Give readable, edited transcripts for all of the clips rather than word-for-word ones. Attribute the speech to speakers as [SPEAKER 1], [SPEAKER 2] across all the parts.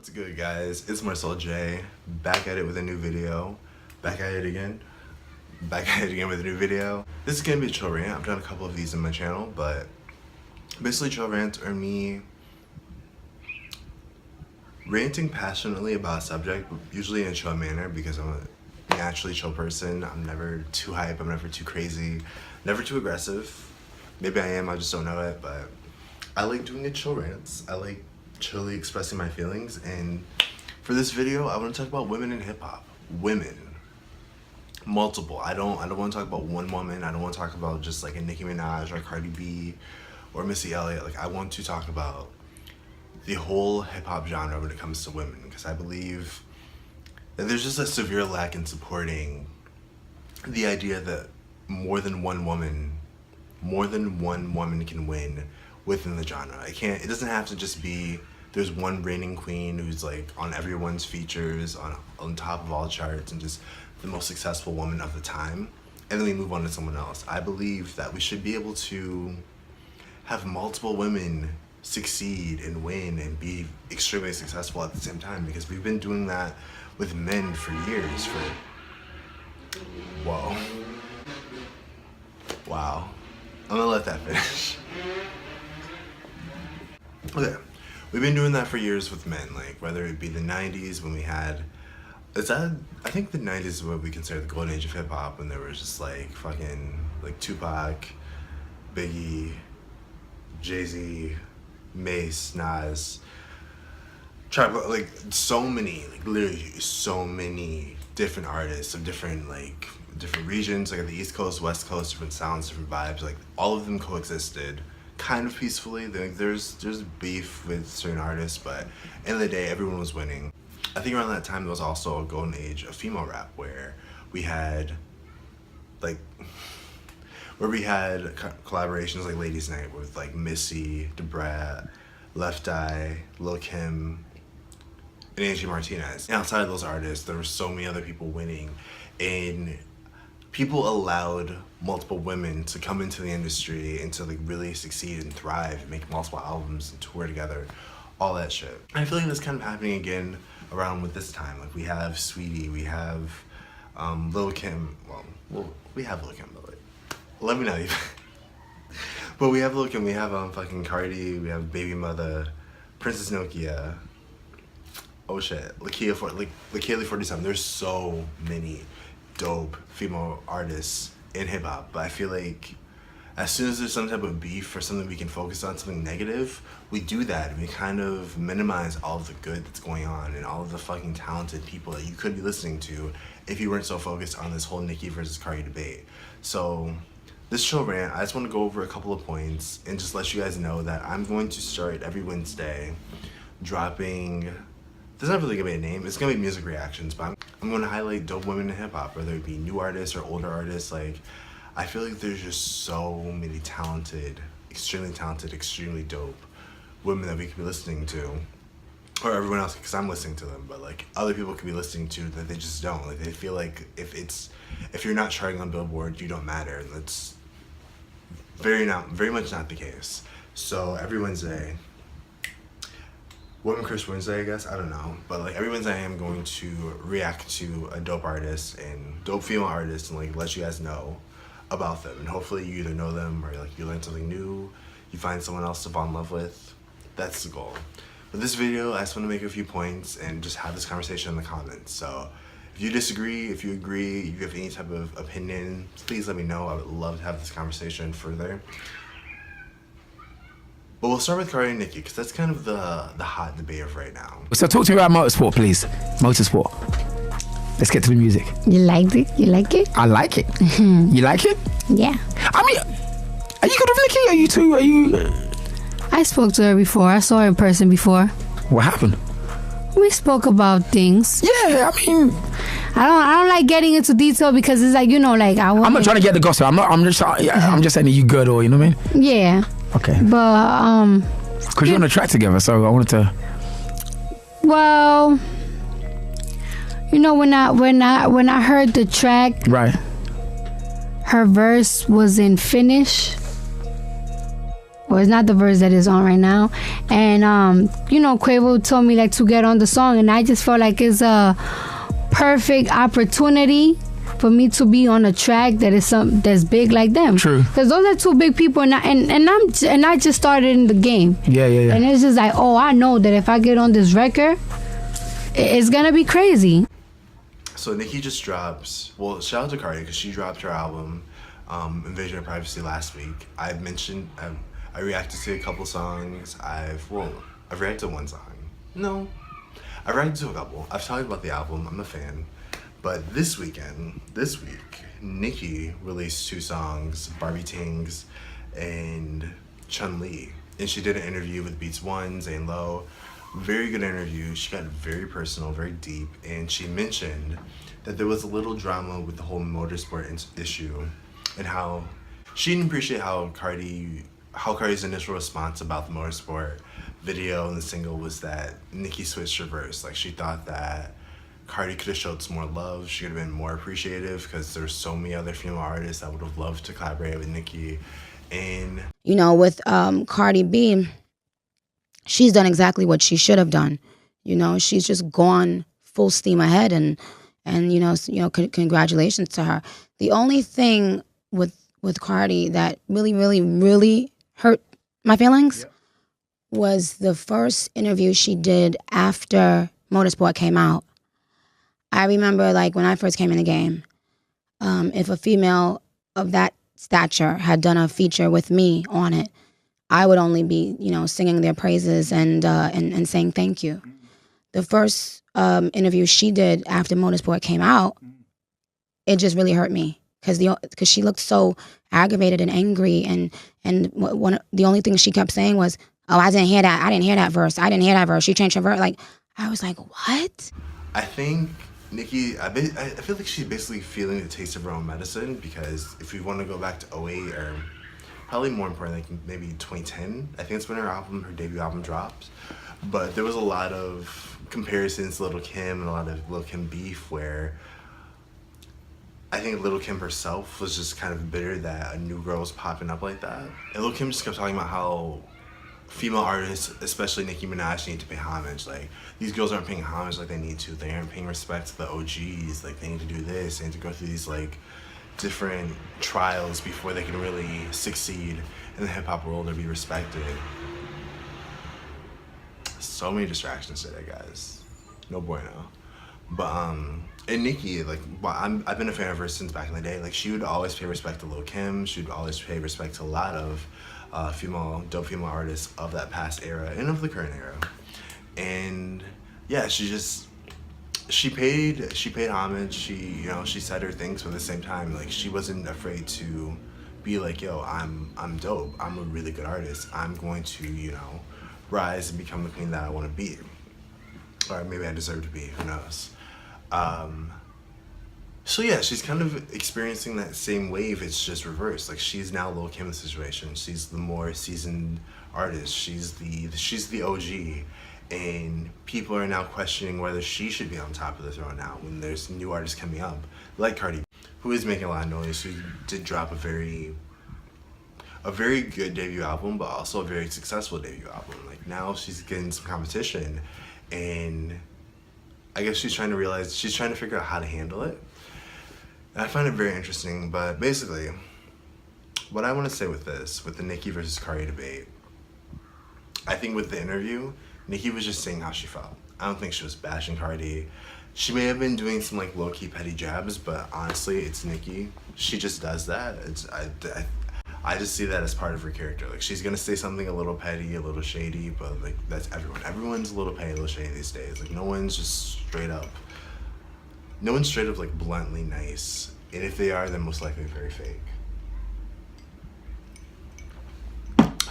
[SPEAKER 1] What's good, guys? It's Marcel J, back at it with a new video. Back at it again with a new video. This is gonna be a chill rant. I've done a couple of these in my channel, but basically chill rants are me ranting passionately about a subject, usually in a chill manner because I'm a naturally chill person. I'm never too hype, I'm never too crazy, never too aggressive. Maybe I am, I just don't know it, but I like doing the chill rants. I like chilly expressing my feelings, and for this video I want to talk about women in hip-hop. Women. Multiple. I don't want to talk about one woman. I don't want to talk about just like a Nicki Minaj or Cardi B or Missy Elliott. Like, I want to talk about the whole hip-hop genre when it comes to women, because I believe that there's just a severe lack in supporting the idea that more than one woman can win within the genre. It doesn't have to just be there's one reigning queen who's like on everyone's features, on top of all charts, and just the most successful woman of the time, and then we move on to someone else. I believe that we should be able to have multiple women succeed and win and be extremely successful at the same time, because we've been doing that with men for years. Wow. I'm gonna let that finish. Okay, we've been doing that for years with men, like whether it be the 90s when we had, I think the 90s is what we consider the golden age of hip hop, when there was just like fucking like Tupac, Biggie, Jay-Z, Mace, Nas, like so many, like literally so many different artists of different regions, like at the East Coast, West Coast, different sounds, different vibes, like all of them coexisted kind of peacefully. There's beef with certain artists, but at the end of the day, everyone was winning. I think around that time there was also a golden age of female rap, where we had collaborations like Ladies Night with like Missy, Debrat, Left Eye, Lil Kim, and Angie Martinez. And outside of those artists, there were so many other people winning, and people allowed multiple women to come into the industry and to like really succeed and thrive and make multiple albums and tour together, all that shit. I feel like that's kind of happening again around with this time. Like, we have Sweetie, we have Lil Kim. Well, we have Lil Kim, but like, let me not even. But we have Lil Kim, we have fucking Cardi, we have Baby Mother, Princess Nokia. Oh shit, Lakia 47. There's so many dope female artists in hip hop, but I feel like as soon as there's some type of beef or something we can focus on, something negative, we do that, and we kind of minimize all of the good that's going on and all of the fucking talented people that you could be listening to if you weren't so focused on this whole Nicki versus Cardi debate. So this chill rant, I just want to go over a couple of points and just let you guys know that I'm going to start every Wednesday dropping, there's not really gonna be a name, it's gonna be music reactions, but I'm gonna highlight dope women in hip hop, whether it be new artists or older artists. Like, I feel like there's just so many talented, extremely dope women that we could be listening to, or everyone else, because I'm listening to them, but like other people could be listening to that they just don't. Like, they feel like if you're not charting on Billboard, you don't matter, and that's very much not the case. So every Wednesday, Women Crush Wednesday, I guess, I don't know, but like every Wednesday I am going to react to a dope artist and dope female artist and like let you guys know about them, and hopefully you either know them or like you learn something new, you find someone else to fall in love with. That's the goal. With this video, I just want to make a few points and just have this conversation in the comments. So if you disagree, if you agree, if you have any type of opinion, please let me know. I would love to have this conversation further. But we'll start with Cardi and Nicki, because that's kind of the hot debate of right now.
[SPEAKER 2] So talk to me about motorsport, please. Motorsport. Let's get to the music.
[SPEAKER 3] You liked it? You like it?
[SPEAKER 2] I like it. You like it?
[SPEAKER 3] Yeah.
[SPEAKER 2] I mean, are you good with Nicki? Are you?
[SPEAKER 3] I spoke to her before. I saw her in person before.
[SPEAKER 2] What happened?
[SPEAKER 3] We spoke about things.
[SPEAKER 2] Yeah, I mean,
[SPEAKER 3] I don't like getting into detail, because it's like, you know, like
[SPEAKER 2] I'm not trying to get the gossip. I'm just saying, are you good, or you know what I mean?
[SPEAKER 3] Yeah.
[SPEAKER 2] Okay.
[SPEAKER 3] But
[SPEAKER 2] because you're on a track together, so I wanted to.
[SPEAKER 3] Well, you know, when I heard the track,
[SPEAKER 2] right,
[SPEAKER 3] her verse was in Finnish. or it's not the verse that is on right now. And Quavo told me like to get on the song, and I just felt like it's a perfect opportunity for me to be on a track that is that's big like them.
[SPEAKER 2] True.
[SPEAKER 3] Because those are two big people, and I just started in the game.
[SPEAKER 2] Yeah.
[SPEAKER 3] And it's just like, oh, I know that if I get on this record, it's gonna be crazy.
[SPEAKER 1] So Nicki just drops. Well, shout out to Cardi because she dropped her album, Invasion of Privacy, last week. I reacted to a couple songs. I've reacted to one song. No, I've reacted to a couple. I've talked about the album. I'm a fan. But this week, Nicki released 2 songs, Barbie Tings and Chun Li. And she did an interview with Beats One, Zane Lowe. Very good interview. She got very personal, very deep. And she mentioned that there was a little drama with the whole motorsport issue and how she didn't appreciate how Cardi's initial response about the motorsport video and the single was that Nicki switched her verse. Like, she thought that Cardi could have showed some more love. She could have been more appreciative because there's so many other female artists that would have loved to collaborate with Nicki. And
[SPEAKER 4] with Cardi B, she's done exactly what she should have done. She's just gone full steam ahead, and congratulations to her. The only thing with Cardi that really, really, really hurt my feelings was the first interview she did after Motorsport came out. I remember, like, when I first came in the game, if a female of that stature had done a feature with me on it, I would only be, singing their praises and saying thank you. The first interview she did after Motorsport came out, it just really hurt me because she looked so aggravated and angry, and the only thing she kept saying was, "Oh, I didn't hear that. I didn't hear that verse. I didn't hear that verse. She changed her verse." Like, I was like, what?
[SPEAKER 1] I think Nicki, I feel like she's basically feeling the taste of her own medicine, because if we want to go back to 2008, or probably more importantly, like maybe 2010, I think it's when her debut album dropped. But there was a lot of comparisons to Lil' Kim and a lot of Lil' Kim beef where I think Lil' Kim herself was just kind of bitter that a new girl was popping up like that. And Lil' Kim just kept talking about how female artists, especially Nicki Minaj, need to pay homage. Like, these girls aren't paying homage like they need to. They aren't paying respect to the OGs. Like, they need to do this. They need to go through these, like, different trials before they can really succeed in the hip-hop world or be respected. So many distractions today, guys. No bueno. But, and Nicki, like, I've been a fan of her since back in the day. Like, she would always pay respect to Lil' Kim. She would always pay respect to a lot of dope female artists of that past era and of the current era. And yeah, she paid homage. She said her things, but at the same time, like, she wasn't afraid to be like, yo, I'm dope. I'm a really good artist. I'm going to, rise and become the queen that I want to be. Or maybe I deserve to be, who knows. So yeah, she's kind of experiencing that same wave. It's just reversed. Like, she's now Lil' Kim in the situation. She's the more seasoned artist. She's the OG, and people are now questioning whether she should be on top of the throne now when there's new artists coming up, like Cardi, who is making a lot of noise, who did drop a very good debut album, but also a very successful debut album. Like, now she's getting some competition, and I guess she's trying to figure out how to handle it. And I find it very interesting, but basically, what I want to say with the Nicki versus Cardi debate, I think with the interview, Nicki was just saying how she felt. I don't think she was bashing Cardi. She may have been doing some, like, low-key petty jabs, but honestly, it's Nicki. She just does that. I just see that as part of her character. Like, she's gonna say something a little petty, a little shady, but, like, that's everyone. Everyone's a little petty, a little shady these days. Like, no one's straight up, like, bluntly nice. And if they are, then most likely very fake.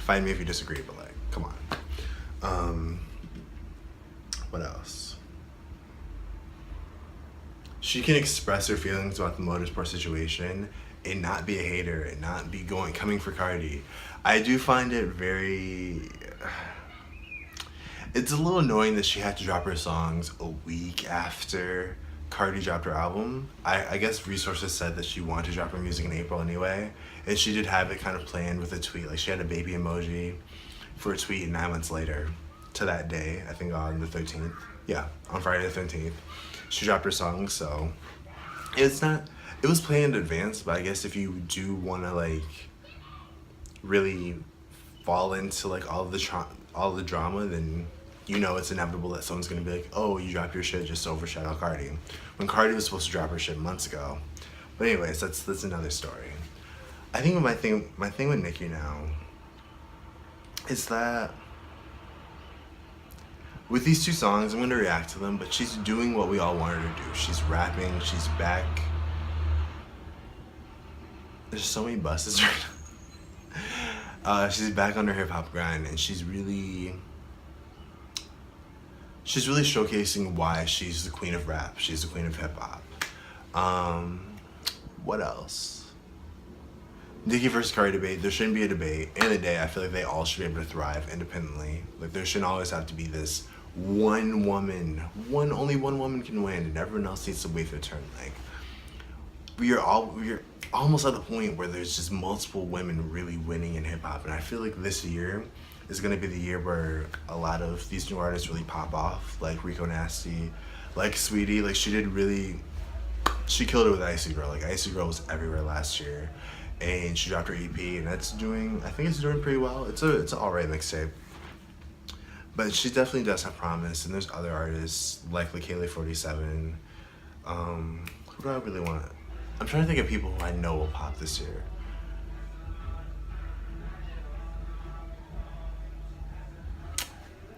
[SPEAKER 1] Find me if you disagree, but, like, come on. What else? She can express her feelings about the motorsport situation and not be a hater and not be coming for Cardi. I do find it it's a little annoying that she had to drop her songs a week after Cardi dropped her album. I guess resources said that she wanted to drop her music in April anyway, And she did have it kind of planned with a tweet. Like she had a baby emoji for a tweet 9 months later to that day, I think on the 13th. Yeah, on Friday the 13th. She dropped her song, so it was planned in advance, but I guess if you do want to like really fall into like all the drama, then you know it's inevitable that someone's gonna be like, oh, you dropped your shit just to overshadow Cardi. When Cardi was supposed to drop her shit months ago. But anyways, that's another story. I think my thing with Nicki now is that with these two songs, I'm gonna react to them, but she's doing what we all want her to do. She's rapping, she's back. There's so many buses right now. She's back on her hip hop grind, and she's really showcasing why she's the queen of rap. She's the queen of hip hop. What else? Nicki versus Cardi debate. There shouldn't be a debate. End of the day, I feel like they all should be able to thrive independently. Like there shouldn't always have to be this only one woman can win, and everyone else needs to wait their turn. Like we're almost at the point where there's just multiple women really winning in hip hop, and I feel like this year is gonna be the year where a lot of these new artists really pop off, like Rico Nasty, like Sweetie. Like she killed it with Icy Girl. Like Icy Girl was everywhere last year, and she dropped her EP, and I think it's doing pretty well. It's an alright mixtape, but she definitely does have promise. And there's other artists like Kaylee 47. Who do I really want? I'm trying to think of people who I know will pop this year.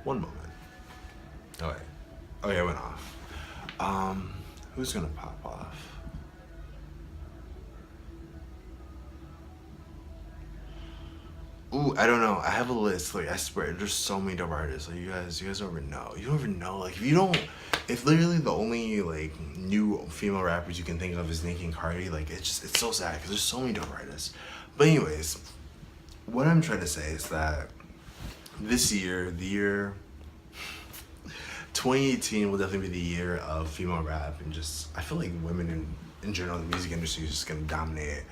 [SPEAKER 1] One moment. Oh yeah, I went off. Who's gonna pop off? Ooh, I don't know. I have a list. Like I swear, there's so many dope artists. Like you guys don't even know. You don't even know. Like if literally the only like new female rappers you can think of is Nicki and Cardi, like it's so sad because there's so many dope artists. But anyways, what I'm trying to say is that this year, the year 2018 will definitely be the year of female rap, and just I feel like women in general, the music industry is just gonna dominate.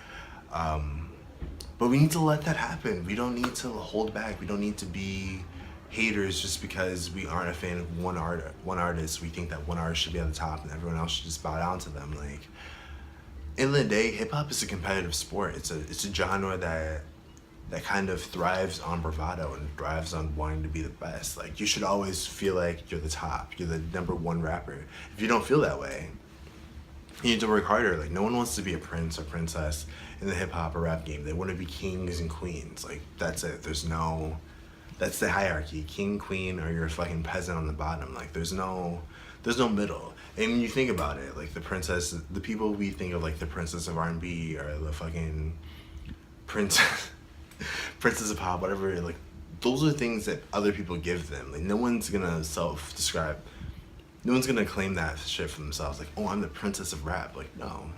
[SPEAKER 1] But we need to let that happen. We don't need to hold back. We don't need to be haters just because we aren't a fan of one artist. We think that one artist should be at the top and everyone else should just bow down to them. Like, in the day, hip hop is a competitive sport. It's a genre that kind of thrives on bravado and thrives on wanting to be the best. Like, you should always feel like you're the top. You're the #1 rapper. If you don't feel that way, you need to work harder. Like, no one wants to be a prince or princess in the hip hop or rap game. They want to be kings and queens. Like, that's it. That's the hierarchy. King, queen, or you're a fucking peasant on the bottom. Like, there's no middle. And when you think about it, like the people we think of like the princess of R&B or the fucking princess of pop, whatever, like those are things that other people give them. Like no one's gonna self-describe. No one's gonna claim that shit for themselves. Like, oh, I'm the princess of rap. Like, no.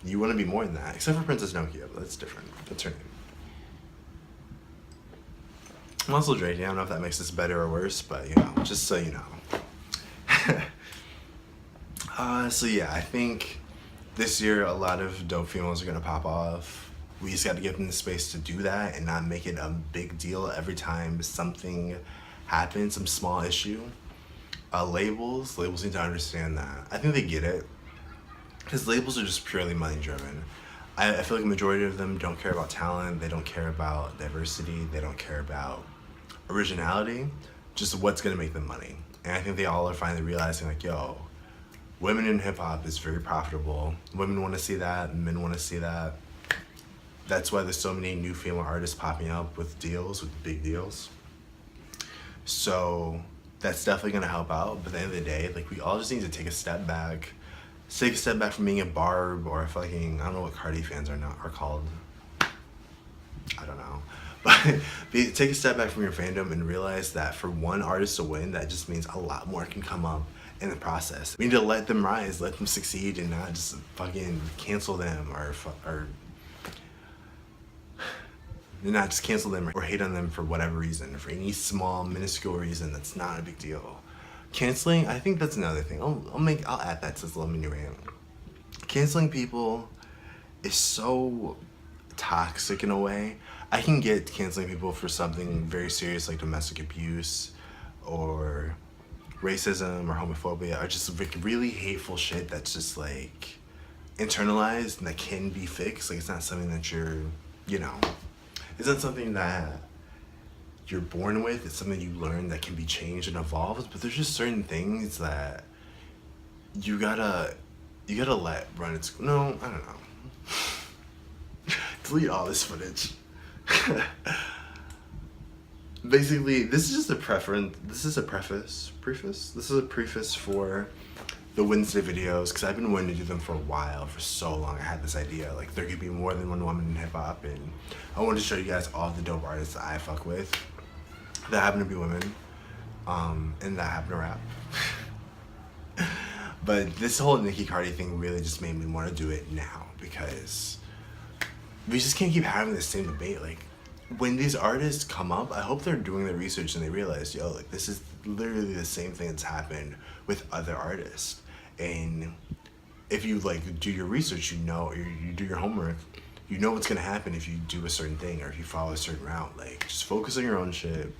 [SPEAKER 1] You want to be more than that. Except for Princess Nokia, but that's different. That's her name. I'm also drinking. I don't know if that makes this better or worse, but you know, just so you know. So yeah, I think this year a lot of dope females are gonna pop off. We just got to give them the space to do that and not make it a big deal every time something happens, some small issue. Labels need to understand that. I think they get it, because labels are just purely money driven. I feel like the majority of them don't care about talent, they don't care about diversity, they don't care about originality, just what's gonna make them money. And I think they all are finally realizing like, yo, women in hip hop is very profitable. Women wanna see that, men wanna see that. That's why there's so many new female artists popping up with big deals. So that's definitely gonna help out, but at the end of the day, like we all just need to take a step back. Take a step back from being a Barb or a fucking, I don't know what Cardi fans are called. I don't know. But take a step back from your fandom and realize that for one artist to win, that just means a lot more can come up in the process. We need to let them rise, let them succeed, and not just fucking cancel them or not just cancel them or hate on them for whatever reason, for any small, minuscule reason that's not a big deal. Canceling, I think that's another thing. I'll add that to this little mini rant. Canceling people is so toxic in a way. I can get canceling people for something very serious like domestic abuse or racism or homophobia or just like really hateful shit that's just like internalized and that can be fixed. Like it's not something that you're, you know, it's not something that you're born with. It's something you learn that can be changed and evolved. But there's just certain things that you gotta let run its, no, I don't know. Delete all this footage. Basically, this is just a preference. This is a preface. This is a preface for the Wednesday videos because I've been wanting to do them for a while, for so long. I had this idea like there could be more than one woman in hip hop, and I wanted to show you guys all the dope artists that I fuck with that happen to be women, and that happen to rap. But this whole Nicki Cardi thing really just made me want to do it now because we just can't keep having this same debate. Like, when these artists come up, I hope they're doing their research and they realize, yo, like this is literally the same thing that's happened with other artists. And if you like do your research, you know, or you do your homework, you know what's gonna happen if you do a certain thing or if you follow a certain route. Like, just focus on your own shit,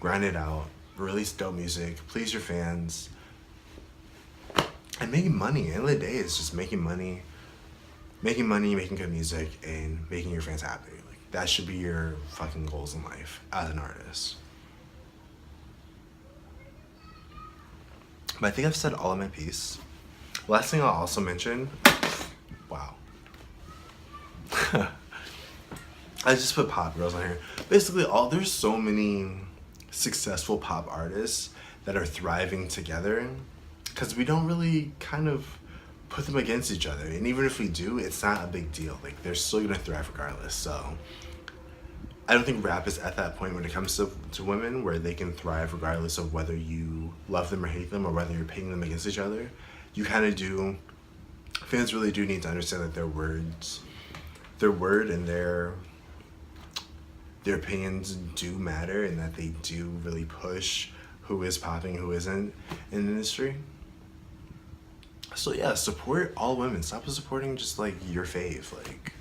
[SPEAKER 1] grind it out, release dope music, please your fans, and making money. At the end of the day, it's just making money, making good music, and making your fans happy. That should be your fucking goals in life as an artist. But I think I've said all of my piece. Last thing I'll also mention, wow. I just put pop girls on here. Basically, there's so many successful pop artists that are thriving together because we don't really kind of put them against each other, and even if we do, it's not a big deal. Like, they're still gonna thrive regardless. So I don't think rap is at that point when it comes to women where they can thrive regardless of whether you love them or hate them or whether you're pitting them against each other. You kind of do, fans really do need to understand that their word and their opinions do matter, and that they do really push who is popping, who isn't in the industry. So yeah, support all women. Stop supporting just like your fave. Like,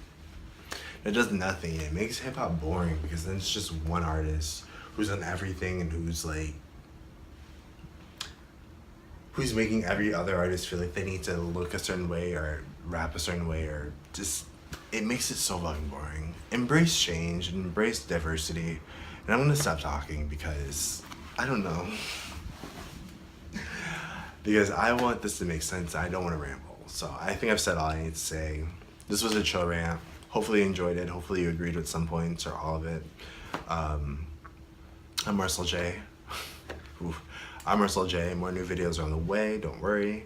[SPEAKER 1] it does nothing. It makes hip hop boring because then it's just one artist who's on everything and who's making every other artist feel like they need to look a certain way or rap a certain way, or just, it makes it so fucking boring. Embrace change and embrace diversity. And I'm gonna stop talking because I don't know. Because I want this to make sense. I don't want to ramble. So I think I've said all I need to say. This was a chill rant. Hopefully you enjoyed it. Hopefully you agreed with some points or all of it. I'm Marcel J. Oof. I'm Marcel J. More new videos are on the way. Don't worry.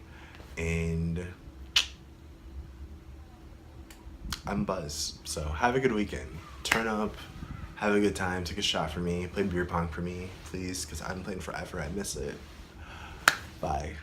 [SPEAKER 1] And I'm Buzz. So have a good weekend. Turn up. Have a good time. Take a shot for me. Play beer pong for me, please. Because I haven't played in forever. I miss it. Bye.